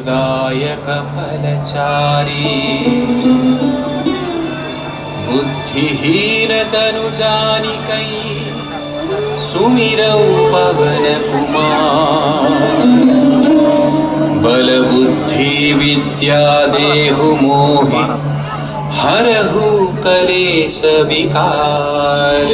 दायक फलचारी बुद्धिहीन तनु जानिकै सुमिरौ पवन कुमार बल बुद्धि विद्या देहु मोहि हरहु कलेश विकार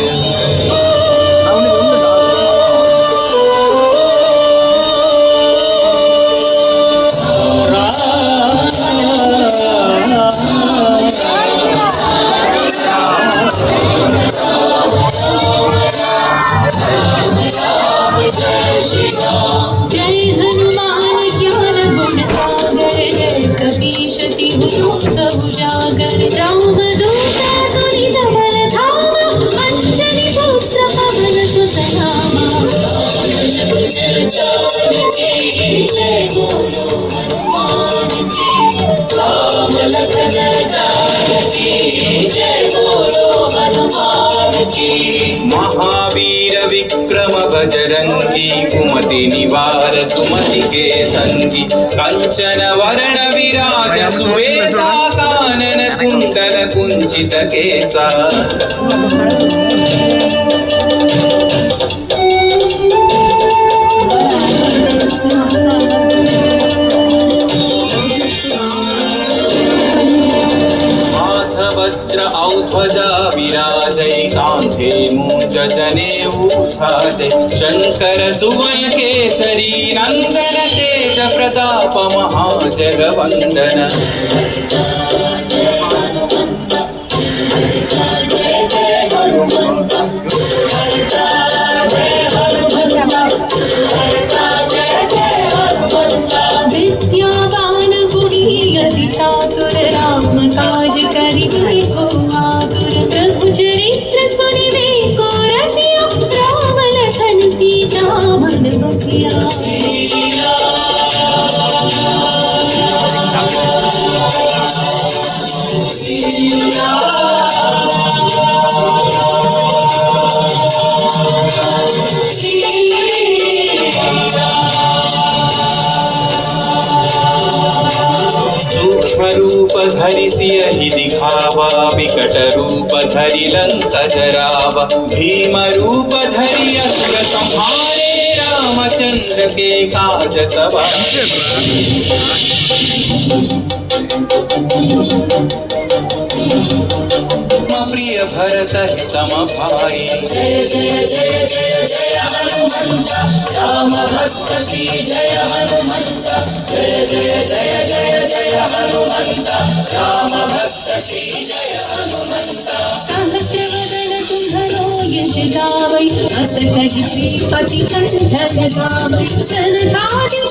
जय हनुमान ज्ञान गुण सागर जय कपीश तिहु लोक उजागर रामदूत तुलित बल धामा अंजनी पुत्र पवन सुत नामा जय बोलो हनुमान जी राम लखन जानकी जय बोलो हनुमान जी। महावीर विक्रम बजरंगी कुमति निवार सुमति के संगी कंचन वरण विराज सुवेशा कानन कुंडल कुंचित केसा वज्र औध्वजा विराजै कांधे मूंज जनेऊ साजै शंकर सुवन केसरी नंदन तेज प्रताप महाजगवंदन विद्यावान गुणी अति चातुर राम काज करिबे को आतुर प्रभु चरित्र सुनिबे को रसिया राम लखन सीता मन बसिया। सूक्ष्म रूप धरि सियहि दिखावा विकट रूप धरि लंक जरावा भीम रूप धरि असुर संहारे रामचंद्र के काज सवारे प्रिय भरत सम भाई जय जय जय जय जय हनुमंत राम भक्त श्री जय हनुमंत जय जय जय जय जय हनुमंत राम भक्त श्री जय हनुमंत। सहस्रवदन तुम्हरो यश गावै अस कहि श्रीपति कंठन गावै सनकादि